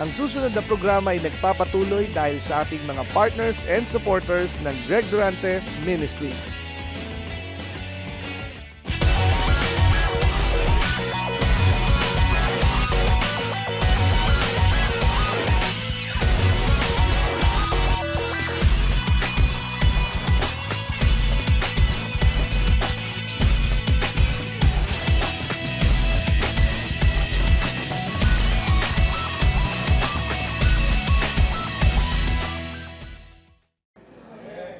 Ang susunod na programa ay nagpapatuloy dahil sa ating mga partners and supporters ng Greg Durante Ministry.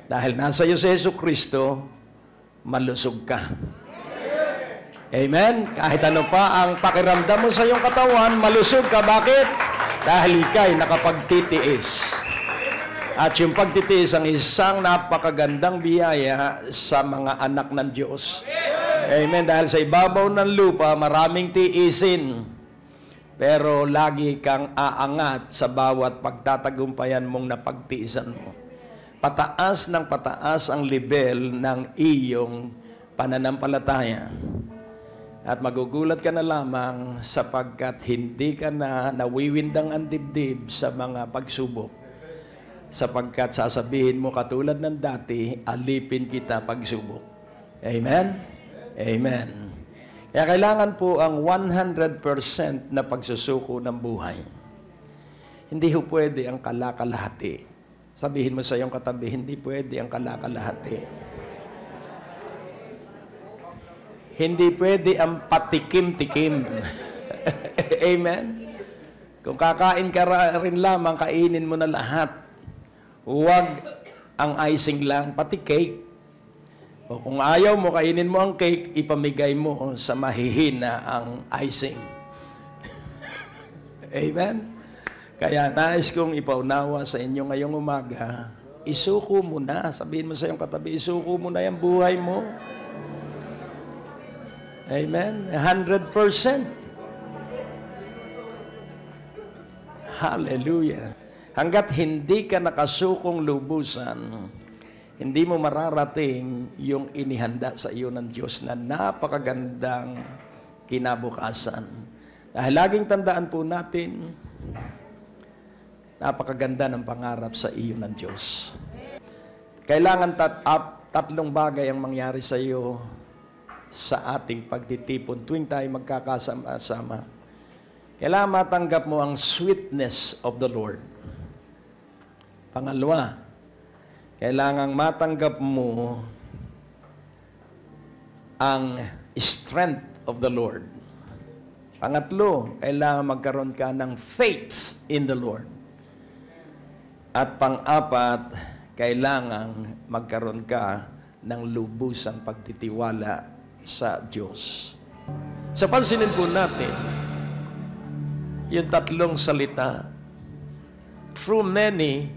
Dahil nasa iyo si Jesucristo, malusog ka. Amen? Kahit ano pa ang pakiramdam mo sa iyong katawan, malusog ka. Bakit? Dahil ika'y nakapagtitiis. At yung pagtitiis ang isang napakagandang biyaya sa mga anak ng Diyos. Amen? Dahil sa ibabaw ng lupa, maraming tiisin. Pero lagi kang aangat sa bawat pagtatagumpayan mong napagtiisan mo. Pataas ng pataas ang level ng iyong pananampalataya. At magugulat ka na lamang sapagkat hindi ka na nawiwindang ang dibdib sa mga pagsubok. Sapagkat sasabihin mo katulad ng dati, alipin kita pagsubok. Amen? Amen. Kaya kailangan po ang 100% na pagsusuko ng buhay. Hindi ho pwede ang kalakalahati. Sabihin mo sa iyong katabi, hindi pwede ang kalakalahati. Hindi pwede ang patikim-tikim. Amen? Kung kakain ka rin lamang, kainin mo na lahat. Huwag ang icing lang, pati cake. O kung ayaw mo, kainin mo ang cake, ipamigay mo sa mahihina ang icing. Amen? Kaya nais kong ipaunawa sa inyo ngayong umaga, isuko mo na. Sabihin mo sa iyong katabi, isuko mo na yung buhay mo. Amen? 100%. Hallelujah. Hanggat hindi ka nakasukong lubusan, hindi mo mararating yung inihanda sa iyo ng Diyos na napakagandang kinabukasan. Dahil laging tandaan po natin, napakaganda ng pangarap sa iyo ng Diyos. Kailangan tatlong bagay ang mangyari sa iyo sa ating pagtitipon tuwing tayo magkakasama-sama. Kailangan matanggap mo ang sweetness of the Lord. Pangalawa, kailangan matanggap mo ang strength of the Lord. Pangatlo, kailangan magkaroon ka ng faith in the Lord. At pang-apat, kailangan magkaroon ka ng lubusang pagtitiwala sa Diyos. Sa pansinin po natin, yung tatlong salita, through many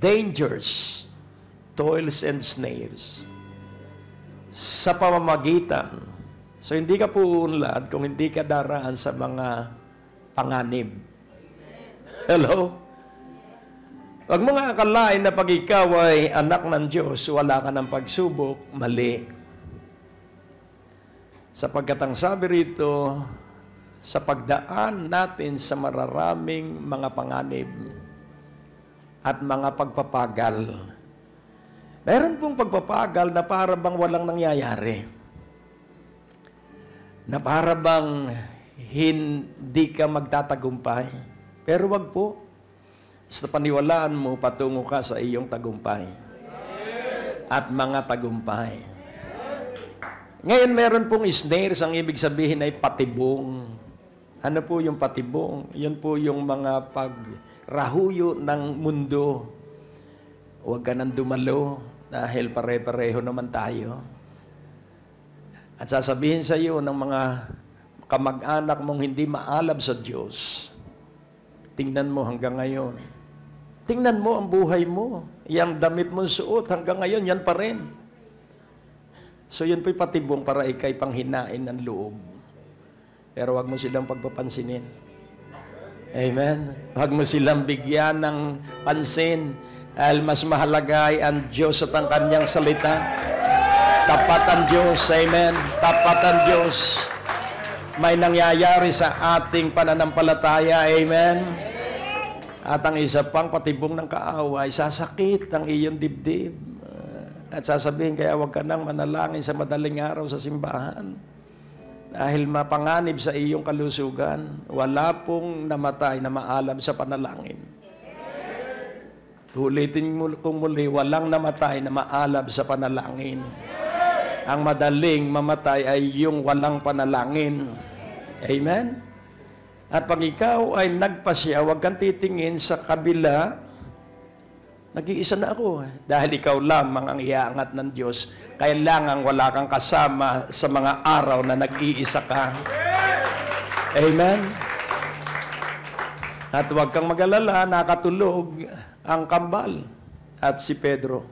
dangers, toils, and snares, sa pamamagitan. So, hindi ka po uunlad kung hindi ka daraan sa mga panganib. Hello? Huwag mo nga akalain na pag ikaw ay anak ng Diyos, wala ka ng pagsubok, mali. Sapagkat ang sabi rito, sa pagdaan natin sa mararaming mga panganib at mga pagpapagal, meron pong pagpapagal na para bang walang nangyayari. Na para bang hindi ka magtatagumpay. Pero wag po. Sa paniwalaan mo, patungo ka sa iyong tagumpay. At mga tagumpay. Ngayon, meron pong snares. Ang ibig sabihin ay patibong. Ano po yung patibong? Yun po yung mga pagrahuyo ng mundo. Huwag ka nang dumalo dahil pare-pareho naman tayo. At sasabihin sa iyo ng mga kamag-anak mong hindi maalab sa Diyos, tingnan mo hanggang ngayon. Tingnan mo ang buhay mo. Yang damit mo suot hanggang ngayon, yan pa rin. So yun po'y patibong para ikay panghinain ng loob. Pero wag mo silang pagpapansinin. Amen? Wag mo silang bigyan ng pansin. Dahil mas mahalaga ay ang Diyos at ang Kanyang salita. Tapat ang Diyos. Amen? Tapat ang Diyos. may nangyayari sa ating pananampalataya. Amen? At ang isa pang patibong ng kaaway, sasakit ang iyong dibdib. At sasabihin, kaya huwag ka nang manalangin sa madaling araw sa simbahan. Dahil mapanganib sa iyong kalusugan, wala pong namatay na maalam sa panalangin. Ulitin mo kung muli, walang namatay na maalam sa panalangin. Ang madaling mamatay ay yung walang panalangin. Amen? At pag ikaw ay nagpasya, huwag kang titingin sa kabila. Nag-iisa na ako. Dahil ikaw lamang ang iaangat ng Diyos. Kailangan wala kang kasama sa mga araw na nag-iisa ka. Amen? At huwag kang mag-alala, nakatulog ang kambal at si Pedro.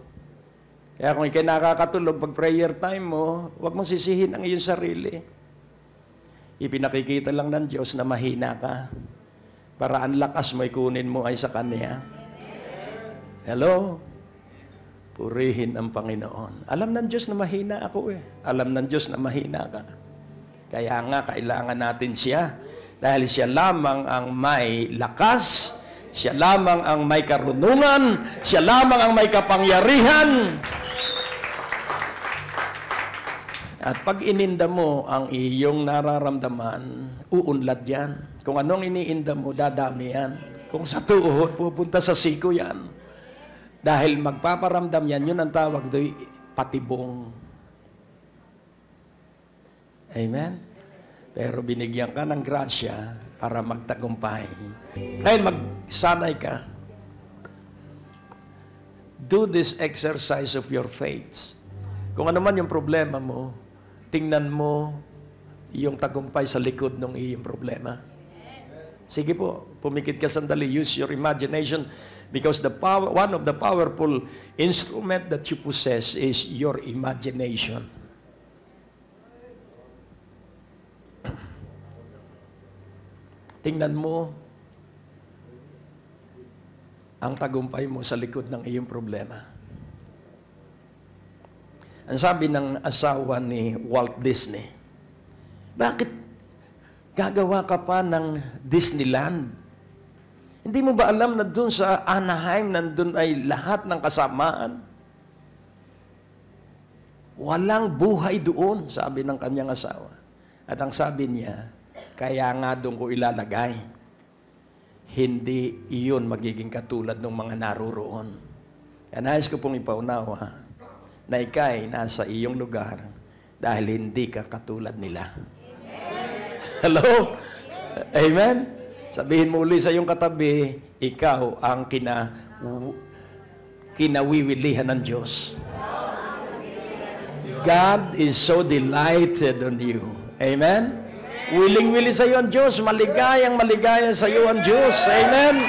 Kaya kung ikay nakakatulog, pag prayer time mo, huwag mong sisihin ang iyong sarili. Ipinakikita lang ng Diyos na mahina ka. Para ang lakas mo ikunin mo ay sa Kanya. Hello? Purihin ang Panginoon. Alam ng Diyos na mahina ako eh. Alam ng Diyos na mahina ka. Kaya nga, kailangan natin siya. Dahil siya lamang ang may lakas, siya lamang ang may karunungan, siya lamang ang may kapangyarihan. At pag ininda mo ang iyong nararamdaman, uunlad yan. Kung anong iniinda mo, dadami yan. Kung sa tuhod, pupunta sa siko yan. Dahil magpaparamdam yan, yun ang tawag do'y patibong. Amen? Pero binigyan ka ng grasya para magtagumpay. Ngayon, magsanay ka. Do this exercise of your faith. Kung ano man yung problema mo, tingnan mo yung tagumpay sa likod ng iyong problema. Sige po, pumikit ka sandali. Use your imagination because one of the powerful instrument that you possess is your imagination. Tingnan mo ang tagumpay mo sa likod ng iyong problema. Ang sabi ng asawa ni Walt Disney, bakit gagawa ka pa ng Disneyland? Hindi mo ba alam na doon sa Anaheim, nandun ay lahat ng kasamaan? Walang buhay doon, sabi ng kanyang asawa. At ang sabi niya, kaya nga doon ko ilalagay. Hindi iyon magiging katulad ng mga naroroon. Kaya nais ko pong ipaunawa na ikay nasa iyong lugar dahil hindi ka katulad nila. Amen. Hello? Amen? Sabihin mo uli sa iyong katabi, ikaw ang kinawiwilihan ng Diyos. God is so delighted on you. Amen? Wiling-wili sa iyo ang Diyos. Maligayang maligaya sa iyo ang Diyos. Amen?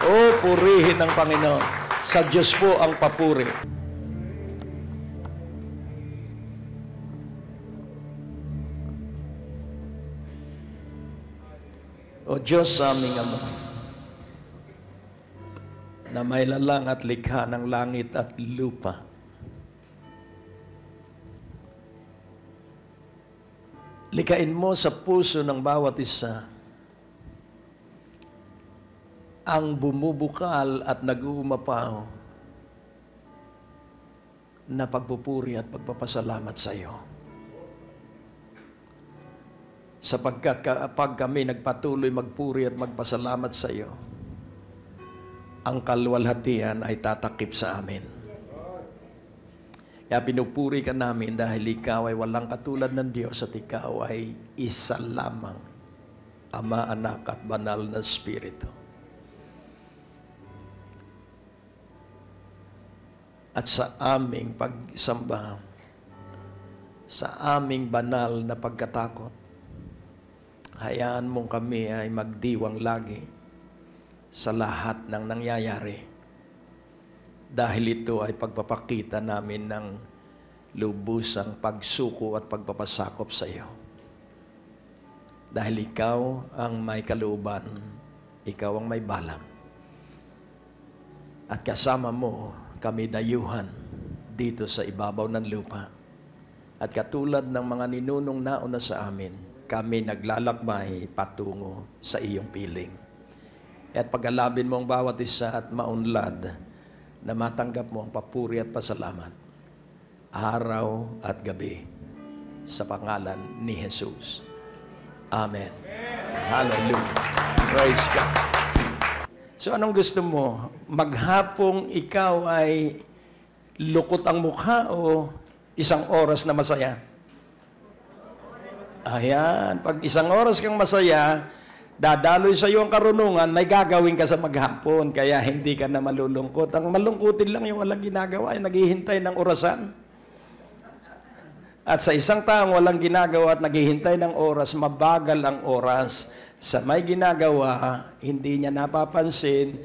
Oh, purihin ang Panginoon. Sa Diyos po ang papuri. O Diyos sa aming Ama, na may lalang at likha ng langit at lupa, likain mo sa puso ng bawat isa ang bumubukal at nag-uumapaw na pagpupuri at pagpapasalamat sa iyo. Sapagkat kapag kami nagpatuloy magpuri at magpasalamat sa iyo, ang kalwalhatian ay tatakip sa amin. Kaya pinupuri ka namin dahil ikaw ay walang katulad ng Diyos at ikaw ay isa lamang, Ama, Anak at Banal na Espiritu. At sa aming pagsamba, sa aming banal na pagkatakot, hayaan mong kami ay magdiwang lagi sa lahat ng nangyayari. Dahil ito ay pagpapakita namin ng lubusang pagsuko at pagpapasakop sa iyo. Dahil ikaw ang may kalooban, ikaw ang may balak. At kasama mo kami dayuhan dito sa ibabaw ng lupa. At katulad ng mga ninunong nauna sa amin, kami naglalakbay patungo sa iyong piling. At pag-alabin mo ang bawat isa at maunlad na matanggap mo ang papuri at pasalamat araw at gabi sa pangalan ni Jesus. Amen. Hallelujah. Praise God. So anong gusto mo? Maghapong ikaw ay lukot ang mukha o isang oras na masaya? Ayan. Pag isang oras kang masaya, dadaloy sa iyo ang karunungan, may gagawin ka sa maghapon, kaya hindi ka na malulungkot. Ang malungkutin lang yung walang ginagawa, yung naghihintay ng orasan. At sa isang taong walang ginagawa at naghihintay ng oras, mabagal ang oras. Sa may ginagawa, hindi niya napapansin,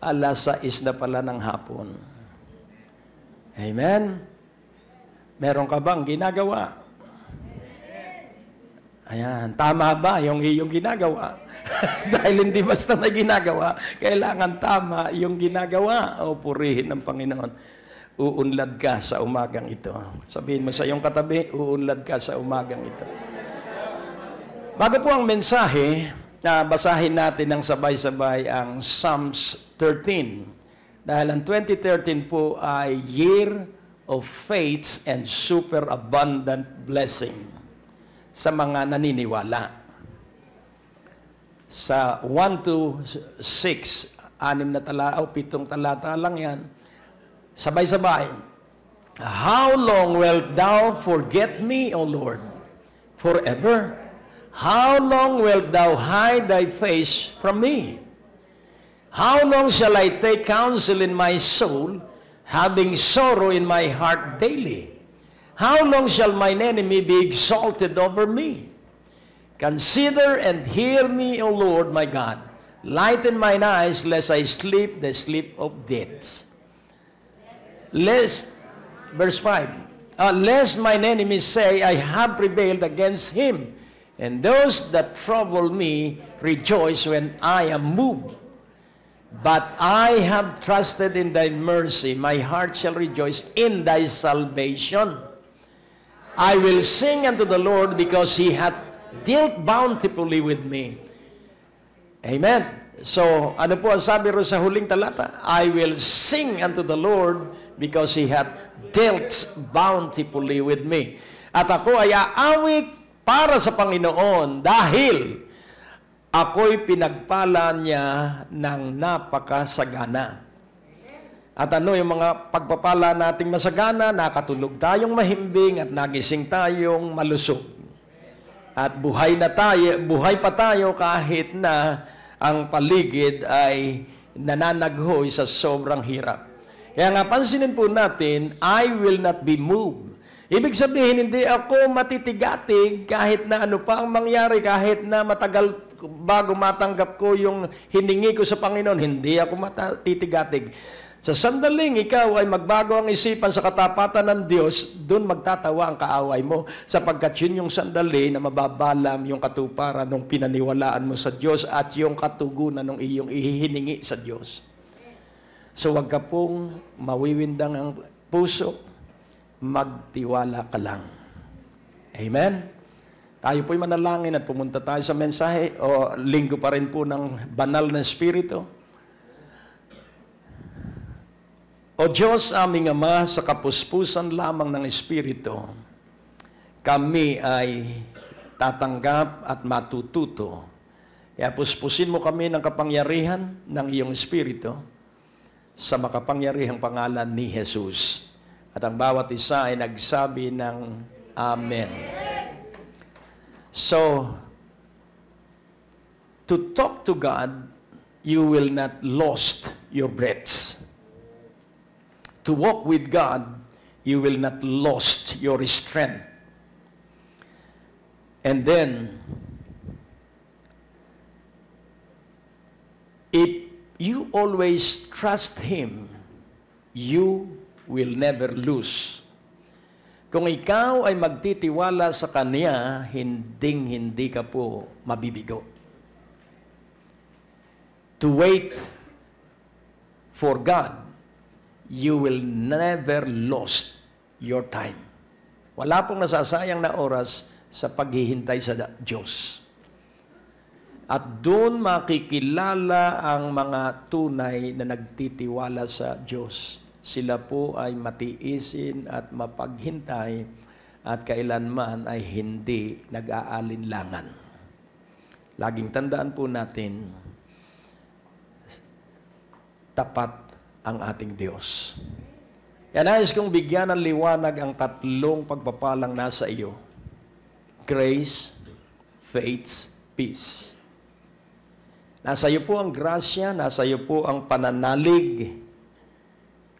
6:00 na pala ng hapon. Amen? Meron ka bang ginagawa? Ayan, tama ba yung iyong ginagawa? Dahil hindi basta may ginagawa, kailangan tama yung ginagawa. O purihin ng Panginoon. Uunlad ka sa umagang ito. Sabihin mo sa iyong katabi, uunlad ka sa umagang ito. Bago po ang mensahe, basahin natin ng sabay-sabay ang Psalms 13. Dahil ang 2013 po ay Year of Faith and Superabundant Blessing sa mga naniniwala. Sa 1 to 6, 6 na talata o 7 talata lang yan. Sabay-sabay. How long wilt thou forget me, O Lord? Forever? How long wilt thou hide thy face from me? How long shall I take counsel in my soul, having sorrow in my heart daily? How long shall mine enemy be exalted over me? Consider and hear me, O Lord my God. Lighten mine eyes, lest I sleep the sleep of death. Verse 5, lest mine enemies say, I have prevailed against him, and those that trouble me rejoice when I am moved. But I have trusted in thy mercy, my heart shall rejoice in thy salvation. I will sing unto the Lord because he hath dealt bountifully with me. Amen. So, ano po ang sabi ro sa huling talata? I will sing unto the Lord because he hath dealt bountifully with me. At ako ay aawit para sa Panginoon dahil ako'y pinagpala niya ng napakasagana. At ano yung mga pagpapala nating masagana? Nakatulog tayong mahimbing at nagising tayong malusog. At buhay pa tayo kahit na ang paligid ay nananaghoy sa sobrang hirap. Kaya nga pansinin po natin, I will not be moved. Ibig sabihin, hindi ako matitigatig kahit na ano pa ang mangyari, kahit na matagal bago matanggap ko yung hiningi ko sa Panginoon, hindi ako matitigatig. Sa sandaling ikaw ay magbago ang isipan sa katapatan ng Diyos, doon magtatawa ang kaaway mo, sapagkat yun yung sandali na mababalam yung katuparan ng pinaniwalaan mo sa Diyos at yung katugunan ng iyong ihihiningi sa Diyos. So wag ka pong mawiwindang ang puso, magtiwala ka lang. Amen? Tayo po'y manalangin at pumunta tayo sa mensahe o linggo pa rin po ng banal na Espiritu. O Diyos, aming Ama, sa kapuspusan lamang ng Espiritu, kami ay tatanggap at matututo. Kaya puspusin mo kami ng kapangyarihan ng iyong Espiritu sa makapangyarihang pangalan ni Jesus. At ang bawat isa ay nagsabi ng Amen. So, to talk to God, you will not lost your breath. To walk with God, you will not lost your strength. And then, if you always trust Him, you will never lose. Kung ikaw ay magtitiwala sa Kanya, hinding-hindi ka po mabibigo. To wait for God, you will never lost your time. Wala pong nasasayang na oras sa paghihintay sa Diyos. At doon makikilala ang mga tunay na nagtitiwala sa Diyos. Sila po ay matiisin at mapaghintay at kailanman ay hindi nag-aalinlangan. Laging tandaan po natin, tapat ang ating Diyos. Kaya nais kong bigyan ng liwanag ang tatlong pagpapalang nasa iyo. Grace, faith, peace. Nasa iyo po ang grasya, nasa iyo po ang pananalig.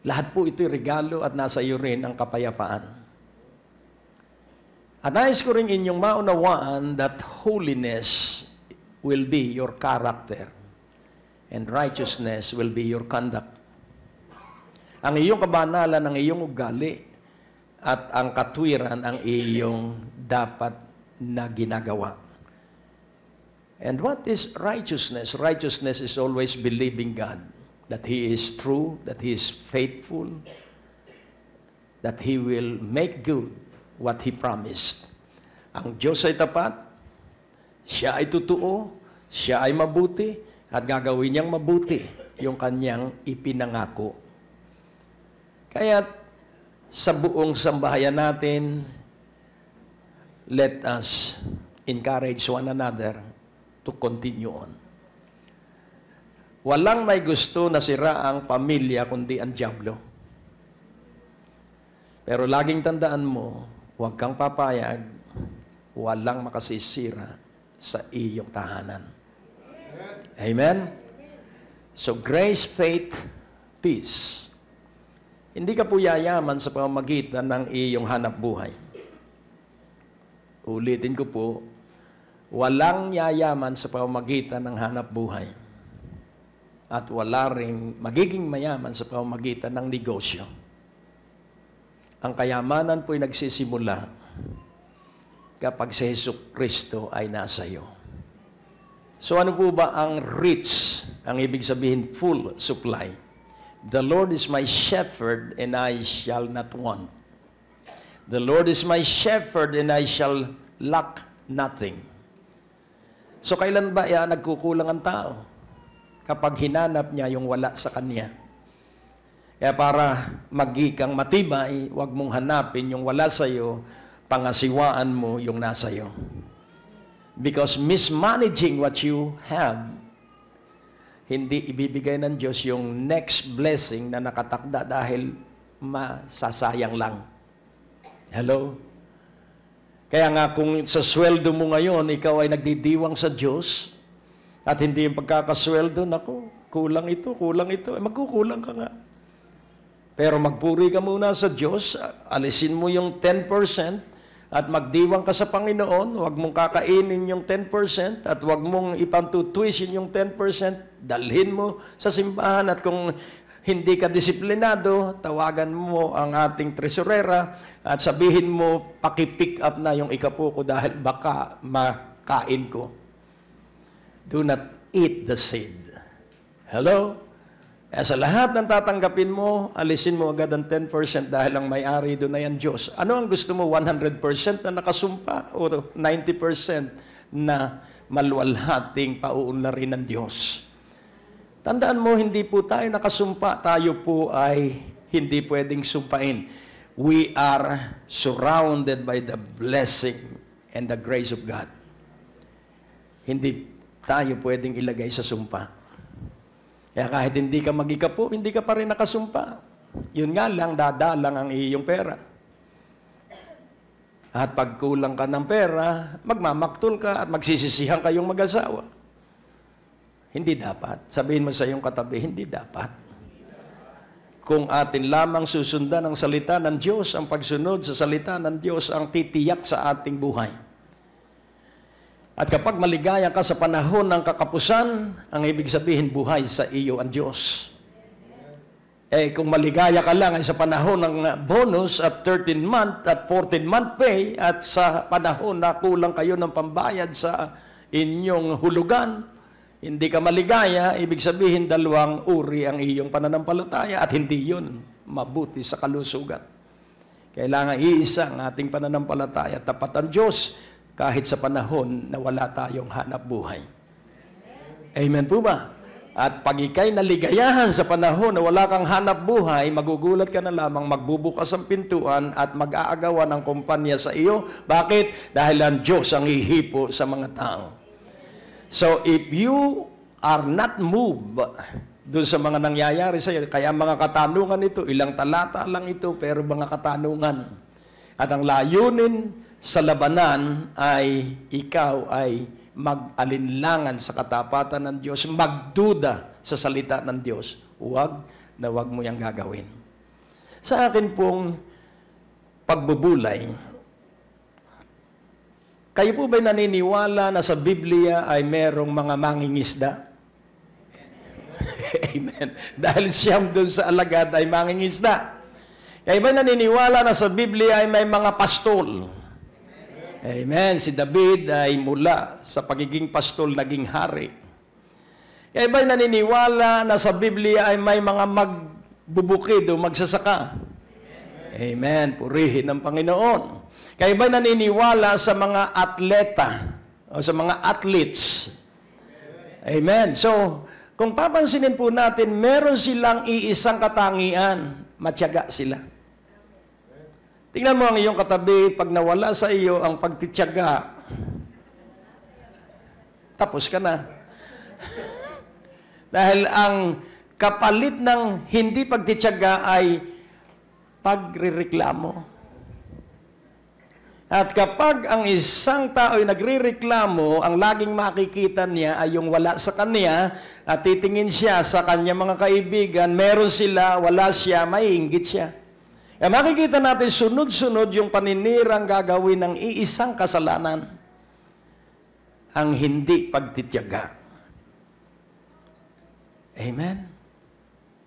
Lahat po ito'y regalo at nasa iyo rin ang kapayapaan. At nais ko rin inyong maunawaan that holiness will be your character and righteousness will be your conduct. Ang iyong kabanalan, ang iyong ugali, at ang katwiran ang iyong dapat na ginagawa. And what is righteousness? Righteousness is always believing God, that He is true, that He is faithful, that He will make good what He promised. Ang Diyos ay tapat, Siya ay totoo, Siya ay mabuti, at gagawin niyang mabuti yung kanyang ipinangako. Kaya sa buong sambahayan natin, let us encourage one another to continue on. Walang may gusto na sira ang pamilya kundi ang dyablo. Pero laging tandaan mo, huwag kang papayag, walang makasisira sa iyong tahanan. Amen? So grace, faith, peace. Hindi ka po yayaman sa pamamagitan ng iyong hanap buhay. Ulitin ko po, walang yayaman sa pamamagitan ng hanap buhay. At wala ring magiging mayaman sa pamamagitan ng negosyo. Ang kayamanan po'y nagsisimula kapag si Jesucristo ay nasa iyo. So ano po ba ang rich? Ang ibig sabihin, full supply. The Lord is my shepherd and I shall not want. The Lord is my shepherd and I shall lack nothing. So kailan ba nagkukulang ang tao? Kapag hinanap niya yung wala sa kanya. Kaya para magikang matibay, huwag mong hanapin yung wala sa iyo, pangasiwaan mo yung nasa iyo. Because mismanaging what you have, hindi ibibigay ng Diyos yung next blessing na nakatakda dahil masasayang lang. Hello? Kaya nga kung sa sweldo mo ngayon, ikaw ay nagdidiwang sa Diyos, at hindi yung pagkakasweldo, naku, kulang ito, magkukulang ka nga. Pero magpuri ka muna sa Diyos, alisin mo yung 10%, at magdiwang ka sa Panginoon, huwag mong kakainin yung 10%, at huwag mong ipantutuisin yung 10%, dalhin mo sa simbahan, at kung hindi ka disiplinado, tawagan mo ang ating tresurera, at sabihin mo, paki-pick up na yung ikapo ko dahil baka makain ko. Do not eat the seed. Hello? Sa lahat ng tatanggapin mo, alisin mo agad ang 10% dahil ang may-ari doon ay ang Diyos. Ano ang gusto mo? 100% na nakasumpa o 90% na maluwalhating pauunlarin ng Diyos? Tandaan mo, hindi po tayo nakasumpa. Tayo po ay hindi pwedeng sumpain. We are surrounded by the blessing and the grace of God. Hindi tayo pwedeng ilagay sa sumpa. Kaya kahit hindi ka mag-ikapo, hindi ka pa rin nakasumpa. Yun nga lang, dadalang ang iyong pera. At pag kulang ka ng pera, magmamaktol ka at magsisisihan kayong mag-asawa. Hindi dapat. Sabihin mo sa iyong katabi, hindi dapat. Kung atin lamang susundan ang salita ng Diyos, ang pagsunod sa salita ng Diyos ang titiyak sa ating buhay. At kapag maligaya ka sa panahon ng kakapusan, ang ibig sabihin, buhay sa iyo ang Diyos. Kung maligaya ka lang ay sa panahon ng bonus at 13-month at 14-month pay at sa panahon na kulang kayo ng pambayad sa inyong hulugan, hindi ka maligaya, ibig sabihin, dalawang uri ang iyong pananampalataya at hindi yun mabuti sa kalusugan. Kailangan iisa ang ating pananampalataya. Tapat ang Diyos, kahit sa panahon na wala tayong hanap buhay. Amen po ba? At pag ika'y naligayahan sa panahon na wala kang hanap buhay, magugulat ka na lamang, magbubukas ang pintuan at mag-aagawan ng kumpanya sa iyo. Bakit? Dahil ang Diyos ang ihipo sa mga tao. So, if you are not moved doon sa mga nangyayari sa iyo, kaya mga katanungan ito, ilang talata lang ito, pero mga katanungan. At ang layunin sa labanan ay ikaw ay mag-alinlangan sa katapatan ng Diyos, magduda sa salita ng Diyos. Huwag na huwag mo yang gagawin. Sa akin pong pagbubulay, kayo po ba'y naniniwala na sa Biblia ay merong mga mangingisda? Amen. Dahil siyam doon sa alagad ay mangingisda. Kayo ba'y naniniwala na sa Biblia ay may mga pastol? Amen. Si David ay mula sa pagiging pastol naging hari. Kaya ba'y naniniwala na sa Biblia ay may mga magbubukid o magsasaka? Amen. Purihin ng Panginoon. Kaya ba'y naniniwala sa mga atleta o sa mga athletes? Amen. So, kung papansinin po natin, meron silang iisang katangian, matyaga sila. Tingnan mo ang iyong katabi, pag nawala sa iyo ang pagtityaga, tapos ka na. Dahil ang kapalit ng hindi pagtityaga ay pagrereklamo. At kapag ang isang tao ay nagrereklamo, ang laging makikita niya ay yung wala sa kanya, at titingin siya sa kanya mga kaibigan, meron sila, wala siya, maiinggit siya. E makikita natin sunod-sunod yung paninirang gagawin ng iisang kasalanan, ang hindi pagtityaga. Amen?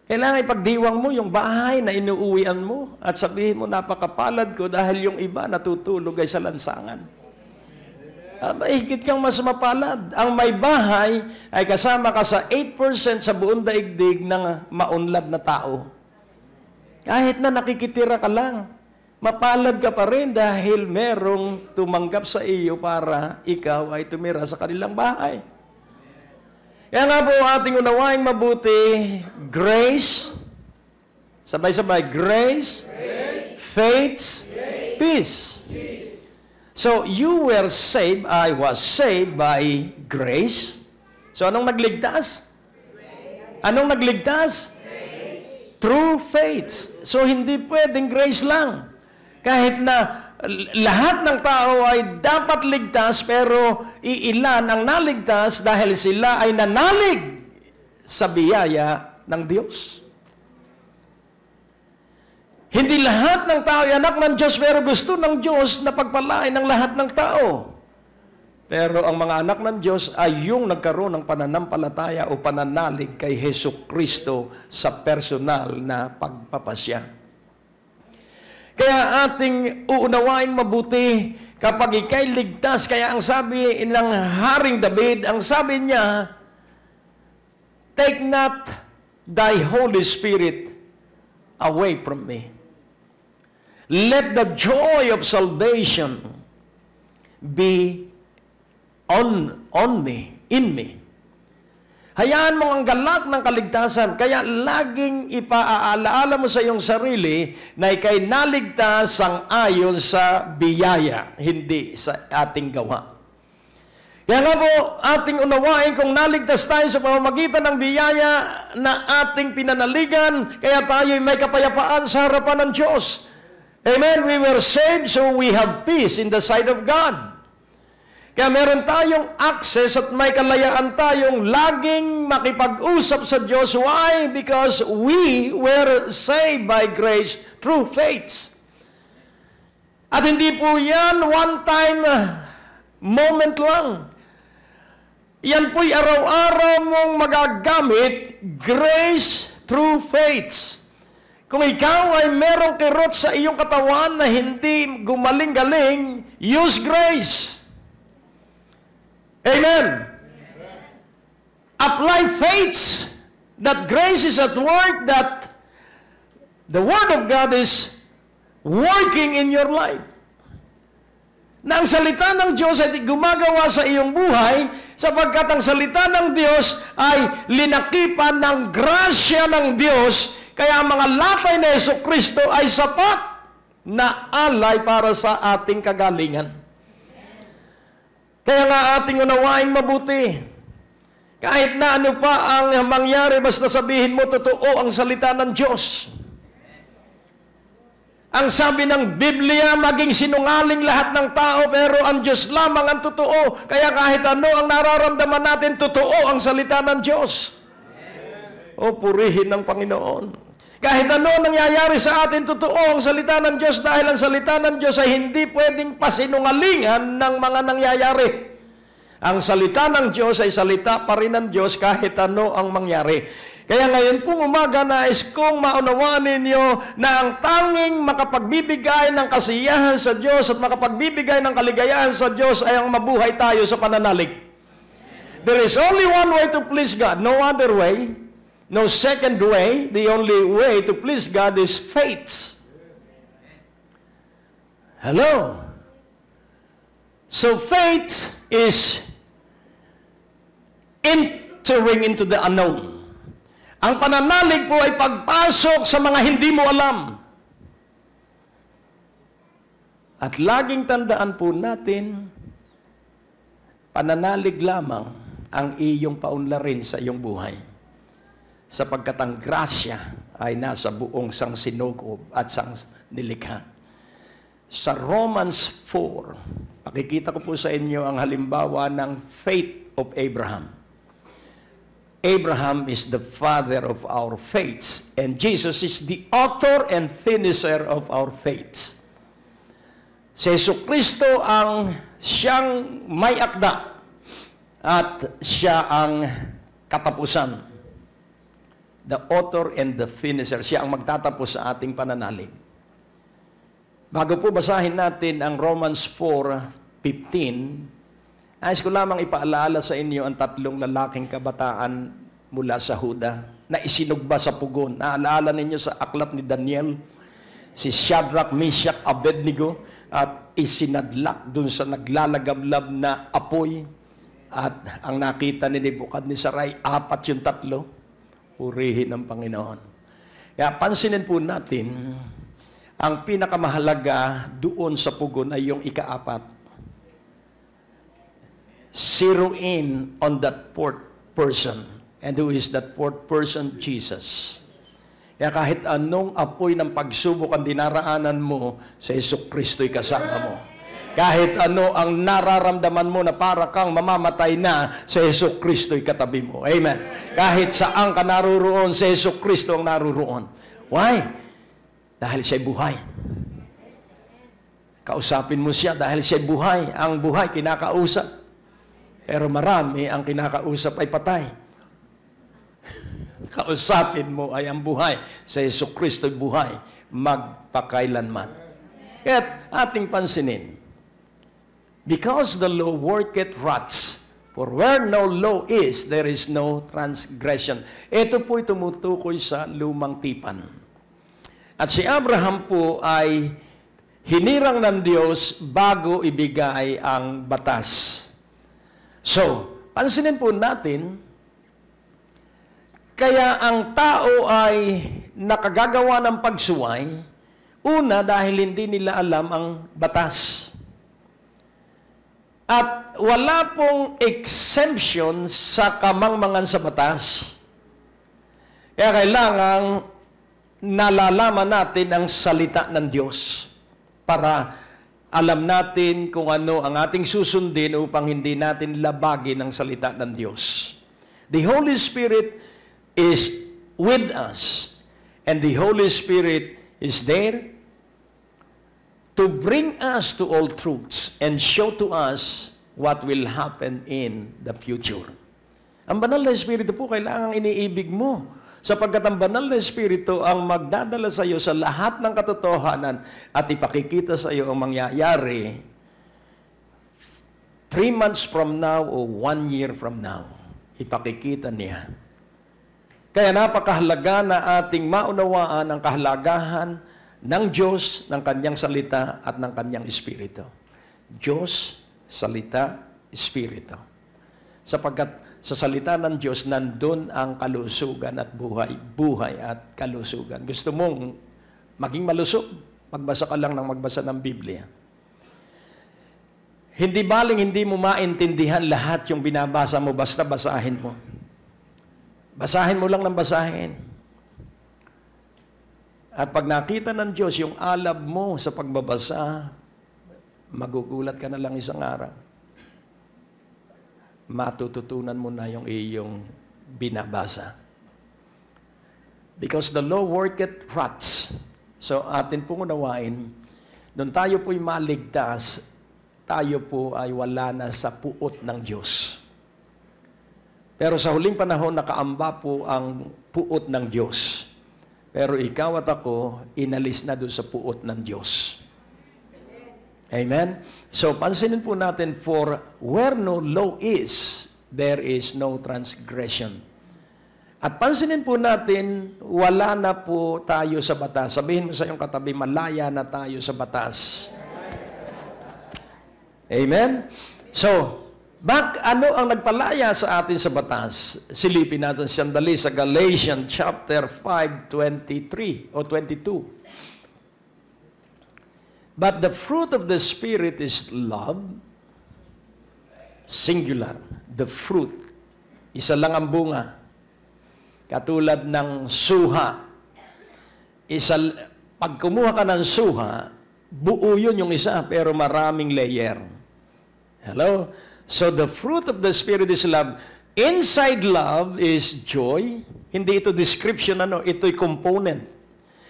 Kailangan ipagdiwang mo yung bahay na inuuwian mo at sabihin mo, napakapalad ko dahil yung iba natutulog ay sa lansangan. Mahigit kang mas mapalad. Ang may bahay ay kasama ka sa 8% sa buong daigdig ng maunlad na tao. Kahit na nakikitira ka lang, mapalad ka pa rin dahil merong tumanggap sa iyo para ikaw ay tumira sa kanilang bahay. Kaya nga po ating unawaing mabuti, grace, sabay-sabay, grace, faith, peace. So, you were saved, I was saved by grace. So, anong nagligtas? Anong nagligtas? True faith. So, hindi pwedeng grace lang. Kahit na lahat ng tao ay dapat ligtas, pero iilan ang naligtas dahil sila ay nanalig sa biyaya ng Diyos. Hindi lahat ng tao ay anak ng Diyos, pero gusto ng Diyos na pagpalain ng lahat ng tao. Pero ang mga anak ng Diyos ay yung nagkaroon ng pananampalataya o pananalig kay Hesus Kristo sa personal na pagpapasya. Kaya ating uunawain mabuti kapag ika'y ligtas. Kaya ang sabi ng Haring David, ang sabi niya, take not thy Holy Spirit away from me. Let the joy of salvation be on me, in me. Hayaan mo ang galak ng kaligtasan. Kaya laging ipaaalaala mo sa iyong sarili na ika'y naligtas ang ayon sa biyaya, hindi sa ating gawa. Kaya nga po, ating unawain kung naligtas tayo sa pamamagitan ng biyaya na ating pinanaligan, kaya tayo may kapayapaan sa harapan ng Diyos. Amen? We were saved, so we have peace in the sight of God. Kaya meron tayong access at may kalayaan tayong laging makipag-usap sa Diyos. Why? Because we were saved by grace through faith. At hindi po yan one-time moment lang. Yan po'y araw-araw mong magagamit, grace through faith. Kung ikaw ay merong kirot sa iyong katawan na hindi gumaling-galing, use grace. Amen. Apply faith that grace is at work, that the Word of God is working in your life. na ang salita ng Diyos ay gumagawa sa iyong buhay sapagkat ang salita ng Diyos ay linakipan ng grasya ng Diyos, kaya ang mga latay na Jesucristo ay sapat na alay para sa ating kagalingan. Kaya nga ating unawaing mabuti. Kahit na ano pa ang mangyari, basta sabihin mo, totoo ang salita ng Diyos. Ang sabi ng Biblia, maging sinungaling lahat ng tao, pero ang Diyos lamang ang totoo. Kaya kahit ano ang nararamdaman natin, totoo ang salita ng Diyos. O, purihin ng Panginoon. Kahit ano ang nangyayari sa atin, totoo ang salita ng Diyos, dahil ang salita ng Diyos ay hindi pwedeng pasinungalingan ng mga nangyayari. Ang salita ng Diyos ay salita pa rin ng Diyos kahit ano ang mangyari. Kaya ngayon pong umaga, nais kong maunawaan ninyo na ang tanging makapagbibigay ng kasiyahan sa Diyos at makapagbibigay ng kaligayahan sa Diyos ay ang mabuhay tayo sa pananalig. There is only one way to please God, no other way, no second way. The only way to please God is faith. Hello? So faith is entering into the unknown. Ang pananalig po ay pagpasok sa mga hindi mo alam. At laging tandaan po natin, pananalig lamang ang iyong paunlarin sa iyong buhay. Sapagkat ang grasya ay nasa buong sangsinukob at sangnilikha. Sa Romans 4, pakikita ko po sa inyo ang halimbawa ng faith of Abraham. Abraham is the father of our faiths, and Jesus is the author and finisher of our faiths. Si Jesucristo ang siyang may akda at siya ang katapusan. The author and the finisher. Siya ang magtatapos sa ating pananalig. Bago po basahin natin ang Romans 4:15, nais ko lamang ipaalala sa inyo ang tatlong lalaking kabataan mula sa Huda na isinugba sa pugon. Naalala ninyo sa aklat ni Daniel, si Shadrach, Meshach, Abednego, at isinadlak dun sa naglalagablab na apoy. At ang nakita ni Nebukadnezar ay 4 yung tatlo. Purihin ng Panginoon. Kaya pansinin po natin, ang pinakamahalaga doon sa pugon ay yung ika-4. Zero in on that fourth person. And who is that fourth person? Jesus. Kaya kahit anong apoy ng pagsubok ang dinaraanan mo, sa Jesucristo'y kasama mo. Kahit ano ang nararamdaman mo na para kang mamamatay na, sa Jesucristo'y katabi mo. Amen. Kahit saan ka naruroon, sa Jesucristo ang naruroon. Why? Dahil siya'y buhay. Kausapin mo siya dahil siya'y buhay. Ang buhay kinakausap. Pero marami ang kinakausap ay patay. Kausapin mo ay ang buhay. Sa Jesucristo'y buhay, magpakailanman. Kaya't ating pansinin, because the law worketh wrath, for where no law is, there is no transgression. Ito po'y tumutukoy sa lumang tipan. At si Abraham po ay hinirang ng Diyos bago ibigay ang batas. So, pansinin po natin, kaya ang tao ay nakagagawa ng pagsuway, una dahil hindi nila alam ang batas. At wala pong exemption sa kamangmangan sa batas. Kaya kailangang nalalaman natin ang salita ng Diyos para alam natin kung ano ang ating susundin upang hindi natin labagin ang salita ng Diyos. The Holy Spirit is with us, and the Holy Spirit is there to bring us to all truths and show to us what will happen in the future. Ang banal na Espiritu po kailangang iniibig mo. Sapagkat ang banal na Espiritu ang magdadala sa iyo sa lahat ng katotohanan at ipakikita sa iyo ang mangyayari 3 months from now o 1 year from now. Ipakikita niya. Kaya napakahalaga na ating maunawaan ang kahalagahan ng Diyos, ng Kanyang salita at ng Kanyang Espiritu. Diyos, salita, espiritu. Sapagkat sa salita ng Diyos, nandun ang kalusugan at buhay. Buhay at kalusugan. Gusto mong maging malusog? Magbasa ka lang ng magbasa ng Biblia. Hindi baling hindi mo maintindihan lahat yung binabasa mo, basta basahin mo. Basahin mo lang ng basahin. At pag nakita ng Diyos yung alab mo sa pagbabasa, magugulat ka na lang isang araw. Matututunan mo na yung iyong binabasa. Because the law worketh ruts. So atin pong unawain, nung tayo po'y maligtas, tayo po ay wala na sa puot ng Diyos. Pero sa huling panahon, nakaamba po ang puot ng Diyos. Pero ikaw at ako, inalis na doon sa puot ng Diyos. Amen? So, pansinin po natin, for where no law is, there is no transgression. At pansinin po natin, wala na po tayo sa batas. Sabihin mo sa iyong katabi, malaya na tayo sa batas. Amen? So, ano ang nagpalaya sa atin sa batas? Silipin natin sandali sa Galatians chapter 5:23 o 22. But the fruit of the Spirit is love, singular, the fruit. Isa lang ang bunga. Katulad ng suha. Pag kumuha ka ng suha, buo yun yung isa, pero maraming layer. Hello? So the fruit of the Spirit is love. Inside love is joy. Hindi ito description, ito'y component.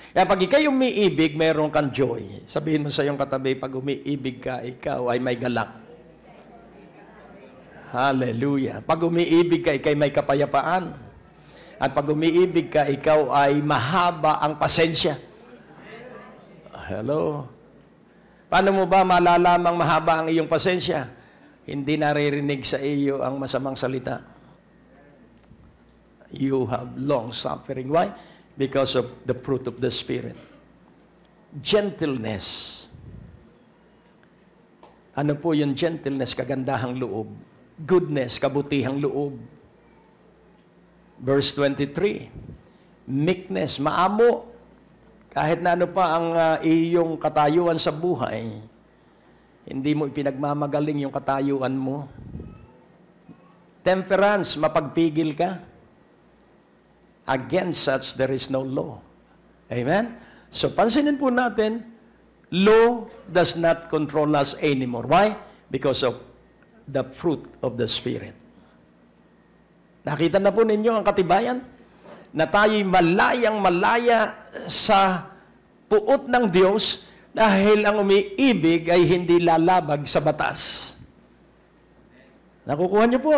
Kaya pag ikay umiibig, meron kang joy. Sabihin mo sa iyong katabi, pag umiibig ka, ikaw ay may galak. Hallelujah. Pag umiibig ka, ikay may kapayapaan. At pag umiibig ka, ikaw ay mahaba ang pasensya. Hello? Paano mo ba malalamang mahaba ang iyong pasensya? Hindi naririnig sa iyo ang masamang salita. You have long suffering. Why? Because of the fruit of the Spirit. Gentleness. Ano po yung gentleness? Kagandahang loob. Goodness, kabutihang loob. Verse 23. Meekness, maamo. Kahit na ano pa ang iyong katayuan sa buhay, hindi mo ipinagmamagaling yung katayuan mo. Temperance, mapagpigil ka. Against such, there is no law. Amen? So, pansinin po natin, law does not control us anymore. Why? Because of the fruit of the Spirit. Nakita na po ninyo ang katibayan? Na tayo'y malayang-malaya sa puot ng Diyos dahil ang umiibig ay hindi lalabag sa batas. Nakukuha niyo po?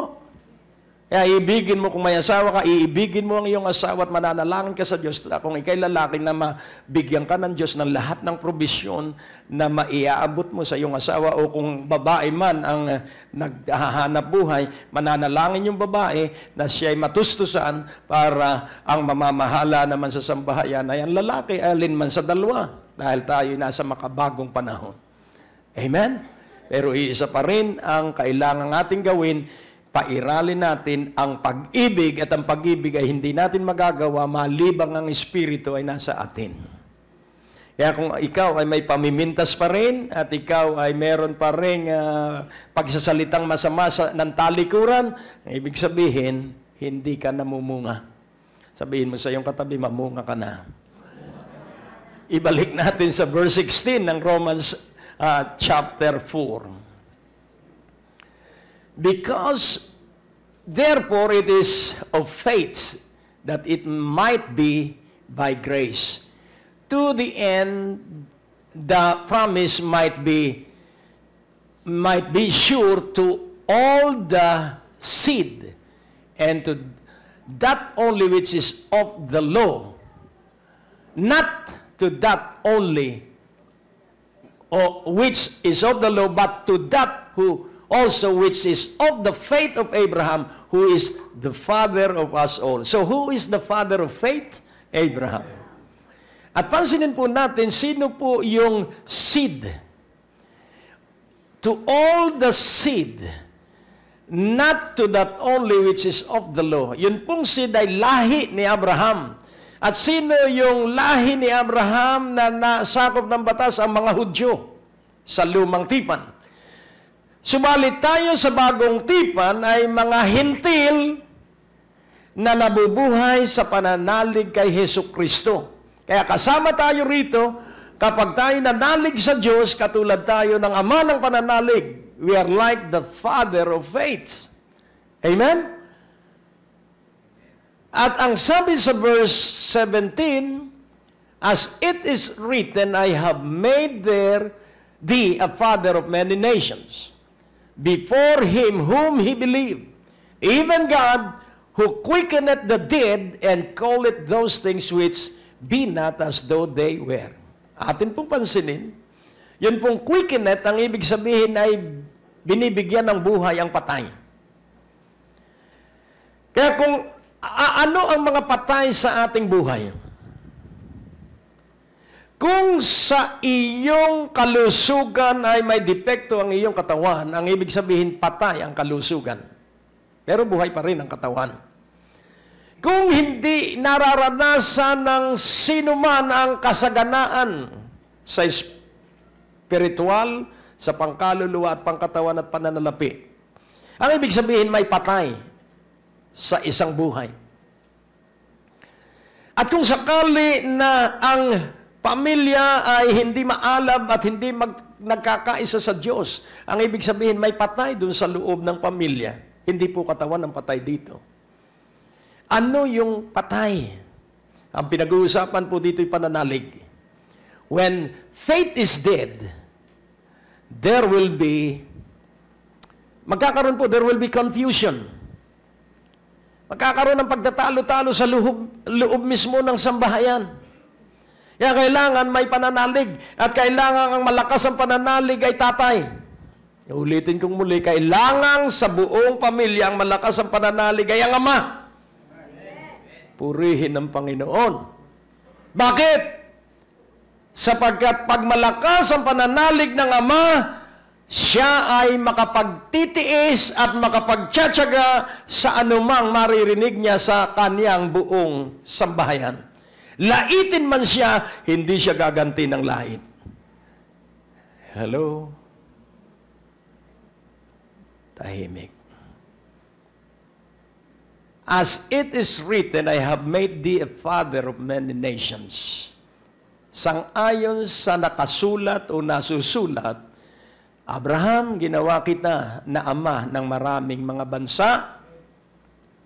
Kaya iibigin mo kung may asawa ka, iibigin mo ang iyong asawa at mananalangin ka sa Diyos. Kung ikay lalaki na mabigyan ka ng Diyos ng lahat ng probisyon na maiaabot mo sa iyong asawa, o kung babae man ang naghahanap buhay, mananalangin yung babae na siya'y matustusan para ang mamamahala naman sa sambahayan ay ang lalaki, alin man sa dalawa, dahil tayo nasa makabagong panahon. Amen? Pero iisa pa rin ang kailangang ating gawin. Pairalin natin ang pag-ibig, at ang pag-ibig ay hindi natin magagawa malibang ang Espiritu ay nasa atin. Kaya kung ikaw ay may pamimintas pa rin at ikaw ay meron pa rin pagsasalitang masama ng talikuran, ibig sabihin, hindi ka namumunga. Sabihin mo sa iyong katabi, mamunga ka na. Ibalik natin sa verse 16 ng Romans chapter 4. Because, therefore, it is of faith that it might be by grace, to the end the promise might be sure to all the seed, and to that only which is of the law, not to that only which is of the law, but to that who also which is of the faith of Abraham, who is the father of us all. So who is the father of faith? Abraham. At pansinin po natin, sino po yung seed? to all the seed, not to that only which is of the law. Yun pong seed ay lahi ni Abraham. At sino yung lahi ni Abraham na nasakop ng batas? Ang mga Hudyo sa lumang tipan. Subalit tayo sa bagong tipan ay mga Hintil na nabubuhay sa pananalig kay Hesus Kristo. Kaya kasama tayo rito, kapag tayo nanalig sa Diyos, katulad tayo ng Ama ng pananalig. We are like the Father of faiths. Amen? At ang sabi sa verse 17, as it is written, I have made thee a father of many nations, before him whom he believed, even God, who quickeneth the dead, and calleth those things which be not as though they were. Atin pong pansinin, yun pong quickeneth, ang ibig sabihin ay binibigyan ng buhay ang patay. Kaya kung ano ang mga patay sa ating buhay? Kung sa iyong kalusugan ay may depekto ang iyong katawan, ang ibig sabihin patay ang kalusugan. Pero buhay pa rin ang katawan. Kung hindi nararanasan ng sinuman ang kasaganaan sa spiritual, sa pangkaluluwa at pangkatawan at pananalapi, ang ibig sabihin may patay sa isang buhay. At kung sakali na ang pamilya ay hindi maalab at hindi nagkakaisa sa Diyos, ang ibig sabihin may patay dun sa loob ng pamilya. Hindi po katawan ang patay dito. Ano yung patay? Ang pinag-uusapan po dito ay pananalig. When faith is dead, there will be confusion. Magkakaroon ng pagtatalo-talo sa loob mismo ng sambahayan. Kaya kailangan may pananalig at kailangan ang malakas ang pananalig ay tatay. Ulitin kong muli, kailangan sa buong pamilya ang malakas ang pananalig ay ang ama. Purihin ng Panginoon. Bakit? Sapagkat pag malakas ang pananalig ng ama, siya ay makapagtitiis at makapagtsatsaga sa anumang maririnig niya sa kaniyang buong sambahayan. Laitin man siya, hindi siya gaganti ng lait. Hello? Tahimik. As it is written, I have made thee a father of many nations. Sang-ayon sa nakasulat o nasusulat, Abraham, ginawa kita na ama ng maraming mga bansa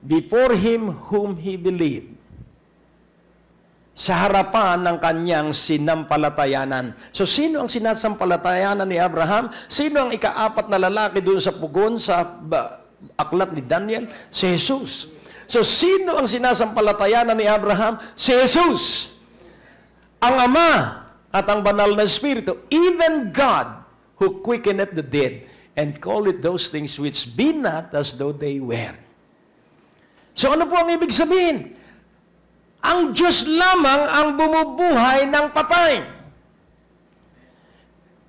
before him whom he believed. Sa harapan ng kanyang sinampalatayanan. So, sino ang sinasampalatayanan ni Abraham? Sino ang ika-4 na lalaki doon sa pugon, sa aklat ni Daniel? Si Jesus. So, sino ang sinasampalatayanan ni Abraham? Si Jesus. Ang Ama at ang Banal na Espiritu. Even God, who quickeneth the dead, and calleth those things which be not as though they were. So ano po ang ibig sabihin? Ang Diyos lamang ang bumubuhay ng patay.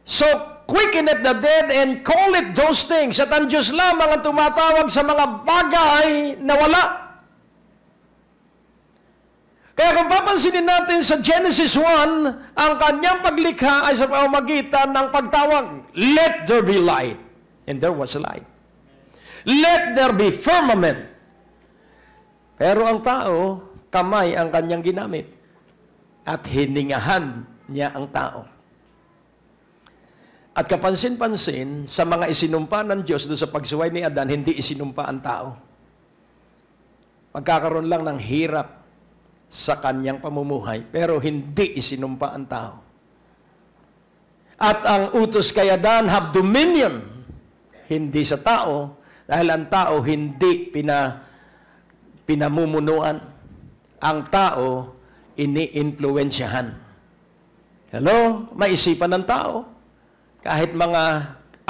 So, quickeneth the dead and calleth those things. At ang Diyos lamang ang tumatawag sa mga bagay na wala. Kaya kung papansinin natin sa Genesis 1, ang kanyang paglikha ay sa pamamagitan ng pagtawag, let there be light. And there was light. Let there be firmament. Pero ang tao, kamay ang kanyang ginamit. At hiningahan niya ang tao. At kapansin-pansin, sa mga isinumpa ng Diyos doon sa pagsuway ni Adan, hindi isinumpa ang tao. Magkakaroon lang ng hirap sa kanyang pamumuhay, pero hindi isinumpa ang tao. At ang utos kay Adan, have dominion, hindi sa tao, dahil ang tao hindi pinamumunuan. Ang tao, ini-influensyahan. Hello? Maisipan ng tao. Kahit mga